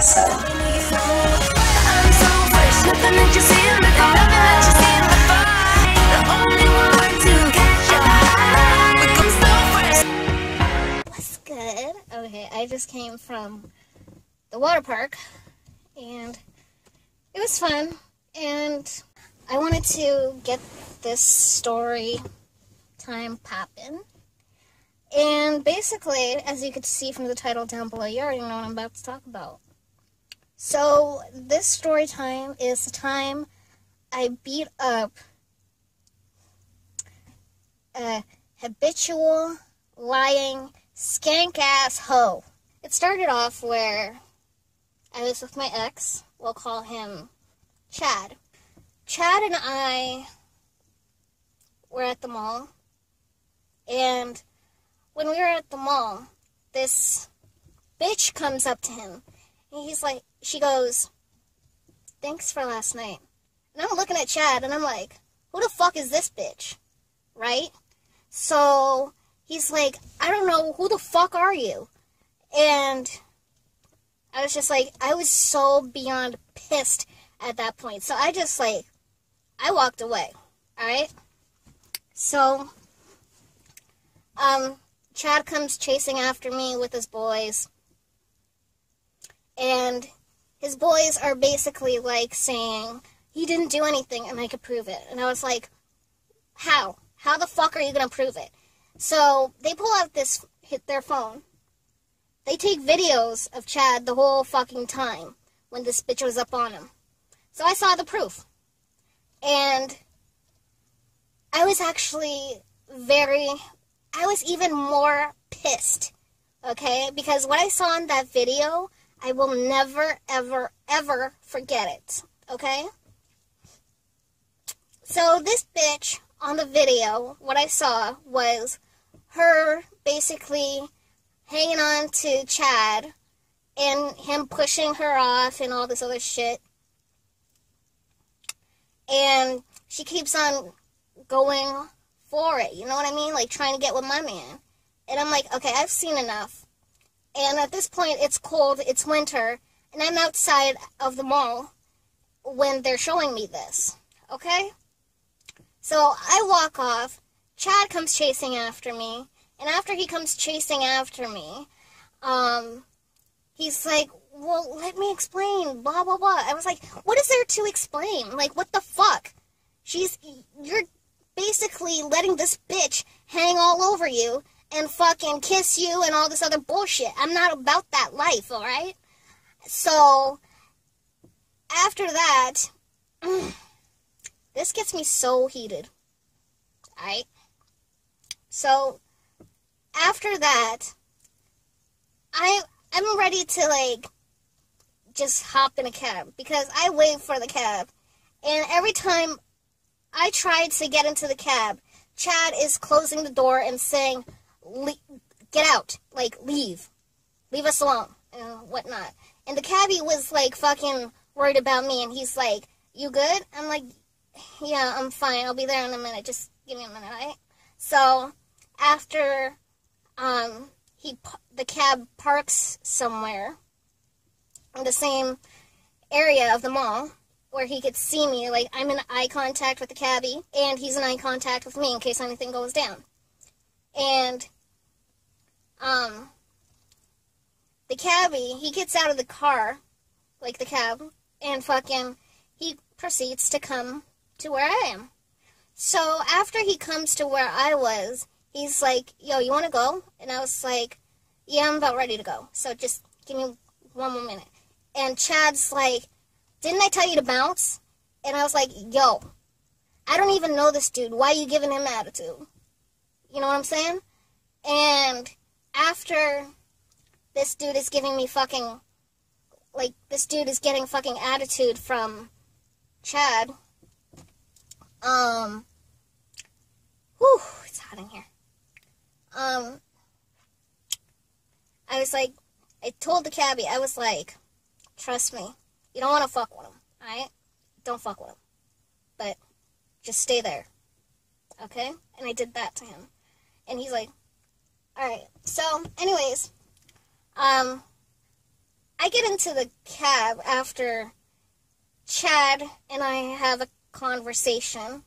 What's good? Okay, I just came from the water park, and it was fun, and I wanted to get this story time poppin'. And basically, as you could see from the title down below, you already know what I'm about to talk about. So, this story time is the time I beat up a habitual, lying, skank-ass hoe. It started off where I was with my ex. We'll call him Chad. Chad and I were at the mall, and when we were at the mall, this bitch comes up to him, and he's like, she goes, "Thanks for last night." And I'm looking at Chad, and I'm like, who the fuck is this bitch? Right? So he's like, "I don't know, who the fuck are you?" And I was just like, I was so beyond pissed at that point. So I just like, I walked away. Alright? So, Chad comes chasing after me with his boys. And his boys are basically like saying, he didn't do anything and I could prove it. And I was like, how? How the fuck are you going to prove it? So they pull out their phone. They take videos of Chad the whole fucking time when this bitch was up on him. So I saw the proof. And I was actually I was even more pissed. Okay? Because what I saw in that video, I will never, ever, ever forget it. Okay? So this bitch on the video, what I saw was her basically hanging on to Chad and him pushing her off and all this other shit. And she keeps on going for it, you know what I mean? Like trying to get with my man. And I'm like, okay, I've seen enough. And at this point, it's cold, it's winter, and I'm outside of the mall when they're showing me this. Okay? So I walk off, Chad comes chasing after me, and after he comes chasing after me, he's like, well, let me explain, blah, blah, blah. I was like, what is there to explain? Like, what the fuck? You're basically letting this bitch hang all over you and fucking kiss you and all this other bullshit. I'm not about that life, alright? So, after that, this gets me so heated. Alright? So, after that, I'm ready to, like, just hop in a cab. Because I wait for the cab. And every time I try to get into the cab, Chad is closing the door and saying, get out. Like, leave. Leave us alone. And whatnot. And the cabbie was, like, fucking worried about me. And he's like, you good? I'm like, yeah, I'm fine. I'll be there in a minute. Just give me a minute, alright? So, after the cab parks somewhere in the same area of the mall where he could see me, like, I'm in eye contact with the cabbie, and he's in eye contact with me in case anything goes down. And, the cabbie, he gets out of the car, like the cab, and fucking, he proceeds to come to where I am. So, after he comes to where I was, he's like, yo, you want to go? And I was like, yeah, I'm about ready to go. So, just give me one more minute. And Chad's like, didn't I tell you to bounce? And I was like, yo, I don't even know this dude. Why are you giving him attitude? You know what I'm saying? And after this dude is giving me fucking, like, this dude is getting fucking attitude from Chad. Whew, it's hot in here. I was like, I told the cabbie, I was like, trust me, you don't want to fuck with him, alright? Don't fuck with him. But just stay there, okay? And I did that to him. And he's like, alright. So, anyways, I get into the cab after Chad and I have a conversation.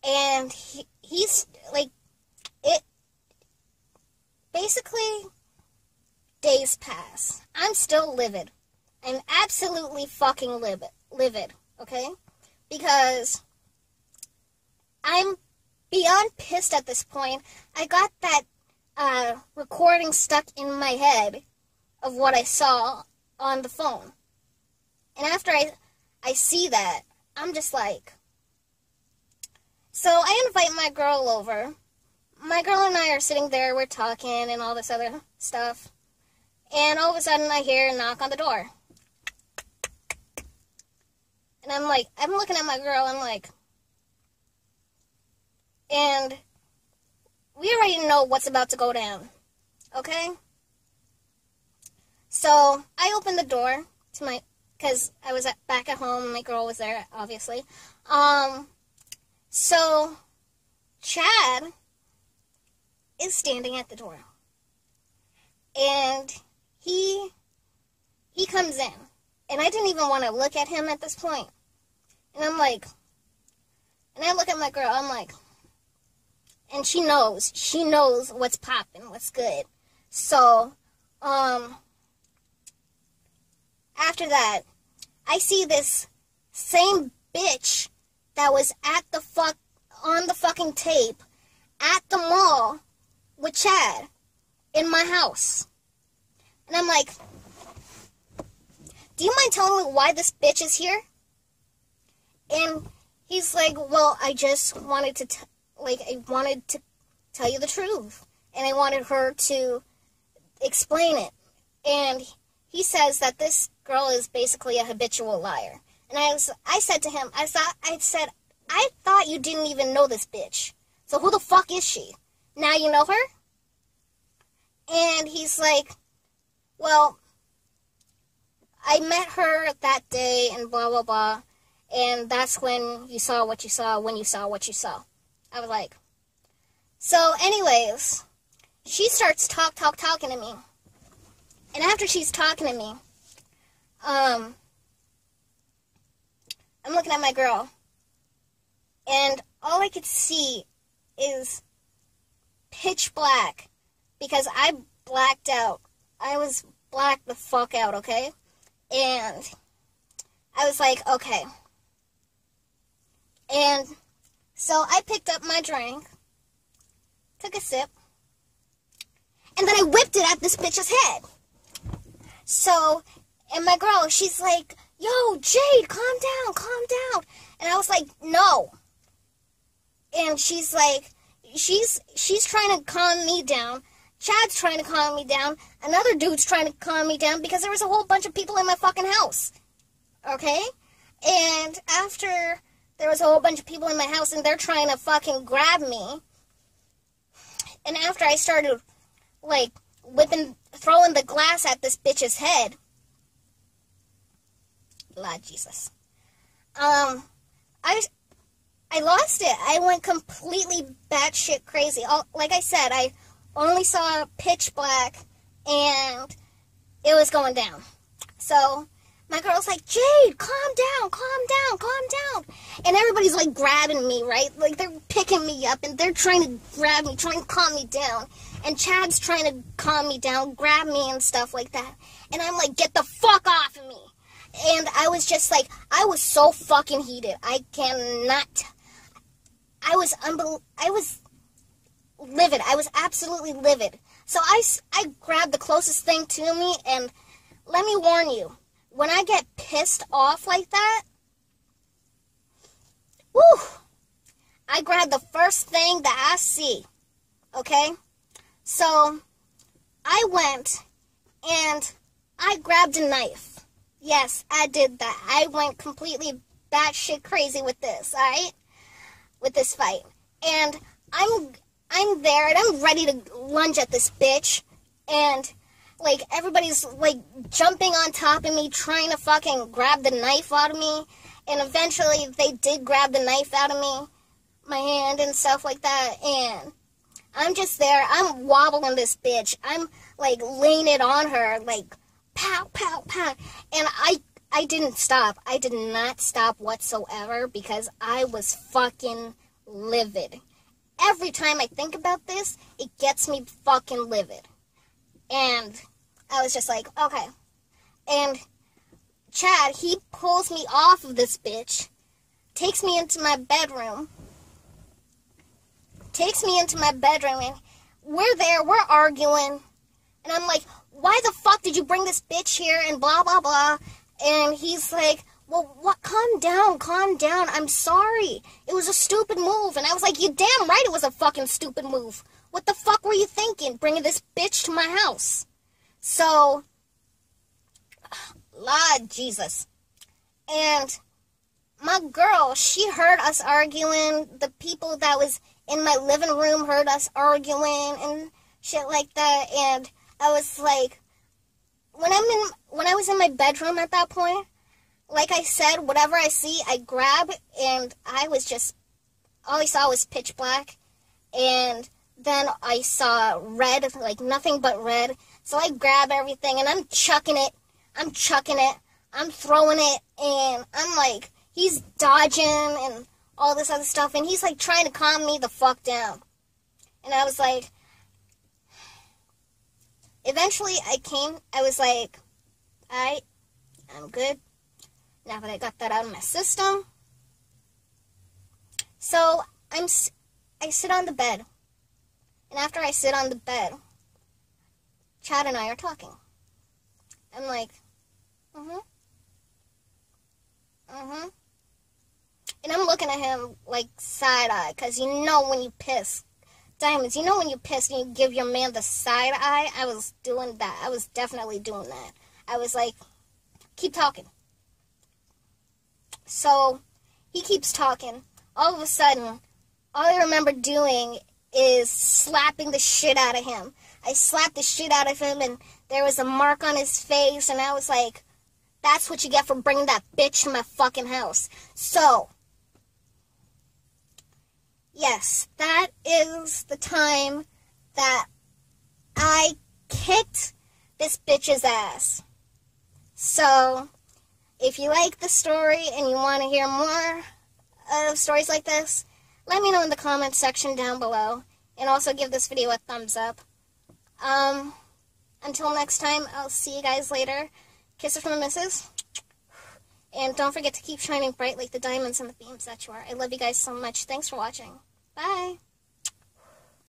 And he's like, it basically, days pass. I'm still livid. I'm absolutely fucking livid, okay? Because I'm beyond pissed at this point. I got that recording stuck in my head of what I saw on the phone. And after I see that, I'm just like... So I invite my girl over. My girl and I are sitting there, we're talking and all this other stuff. And all of a sudden I hear a knock on the door. And I'm like, I'm looking at my girl, I'm like... And we already know what's about to go down, okay? So I opened the door to my... Because I was back at home, my girl was there, obviously. So, Chad is standing at the door. And he comes in. And I didn't even want to look at him at this point. And I'm like, and I look at my girl, I'm like, and she knows what's popping, what's good. So, after that, I see this same bitch that was on the fucking tape at the mall with Chad in my house. And I'm like, do you mind telling me why this bitch is here? And he's like, well, I just wanted to, I wanted to tell you the truth. And I wanted her to explain it. And he says that this girl is basically a habitual liar. And I said to him, I thought you didn't even know this bitch. So who the fuck is she? Now you know her? And he's like, well, I met her that day and blah, blah, blah. And that's when you saw what you saw, when you saw what you saw. I was like, so anyways, she starts talking to me. And after she's talking to me, I'm looking at my girl, and all I could see is pitch black, because I blacked out. I was blacked the fuck out, okay? And I was like, okay. And so I picked up my drink, took a sip, and then I whipped it at this bitch's head. So, and my girl, she's like, yo, Jade, calm down. And I was like, no. And she's like, she's trying to calm me down. Chad's trying to calm me down. Another dude's trying to calm me down because there was a whole bunch of people in my fucking house. Okay? And after there was a whole bunch of people in my house and they're trying to fucking grab me. And after I started, throwing the glass at this bitch's head. Lord Jesus. I lost it. I went completely batshit crazy. Like I said, I only saw pitch black and it was going down. So my girl's like, Jade, calm down. And everybody's like grabbing me, right? Like they're picking me up and they're trying to grab me, trying to calm me down. And Chad's trying to calm me down, grab me and stuff like that. And I'm like, get the fuck off of me. And I was just like, I was so fucking heated. I cannot. I was livid. I was absolutely livid. So I grabbed the closest thing to me, and let me warn you, when I get pissed off like that, woo, I grab the first thing that I see, okay? So I went and I grabbed a knife. Yes, I did that. I went completely batshit crazy with this, alright? With this fight. And I'm there, and I'm ready to lunge at this bitch. And, everybody's, jumping on top of me, trying to fucking grab the knife out of me. And eventually, they did grab the knife out of me, my hand and stuff like that. And I'm just there. I'm wobbling this bitch. I'm, like, laying it on her, like, pow, pow, pow. And I didn't stop. I did not stop whatsoever because I was fucking livid. Every time I think about this, it gets me fucking livid. And I was just like, okay. And Chad, he pulls me off of this bitch, takes me into my bedroom, and we're there, we're arguing, and I'm like, why the fuck did you bring this bitch here, and blah, blah, blah, and he's like, well, what, calm down, I'm sorry, it was a stupid move, and I was like, you damn right it was a fucking stupid move, what the fuck were you thinking, bringing this bitch to my house? So, Lord Jesus, and my girl, she heard us arguing, the people that was in my living room heard us arguing and shit like that, and I was like, when I was in my bedroom at that point, like I said, whatever I see, I grab, and I was just, all I saw was pitch black, and then I saw red, like nothing but red, so I grab everything, and I'm chucking it, I'm throwing it, and I'm like, he's dodging, and all this other stuff, and he's like trying to calm me the fuck down. And I was like, eventually I was like, alright, I'm good. Now that I got that out of my system. So, I sit on the bed. And after I sit on the bed, Chad and I are talking. I'm like, And I'm looking at him like side-eye, because you know when you piss. Diamonds, you know when you piss and you give your man the side-eye? I was doing that. I was definitely doing that. I was like, keep talking. So, he keeps talking. All of a sudden, all I remember doing is slapping the shit out of him. I slapped the shit out of him, and there was a mark on his face, and I was like, that's what you get for bringing that bitch to my fucking house. So, yes, that is the time that I kicked this bitch's ass. So, if you like the story and you want to hear more of stories like this, let me know in the comments section down below. And also give this video a thumbs up. Until next time, I'll see you guys later. Kisses from the missus. And don't forget to keep shining bright like the diamonds and the beams that you are. I love you guys so much. Thanks for watching. Bye.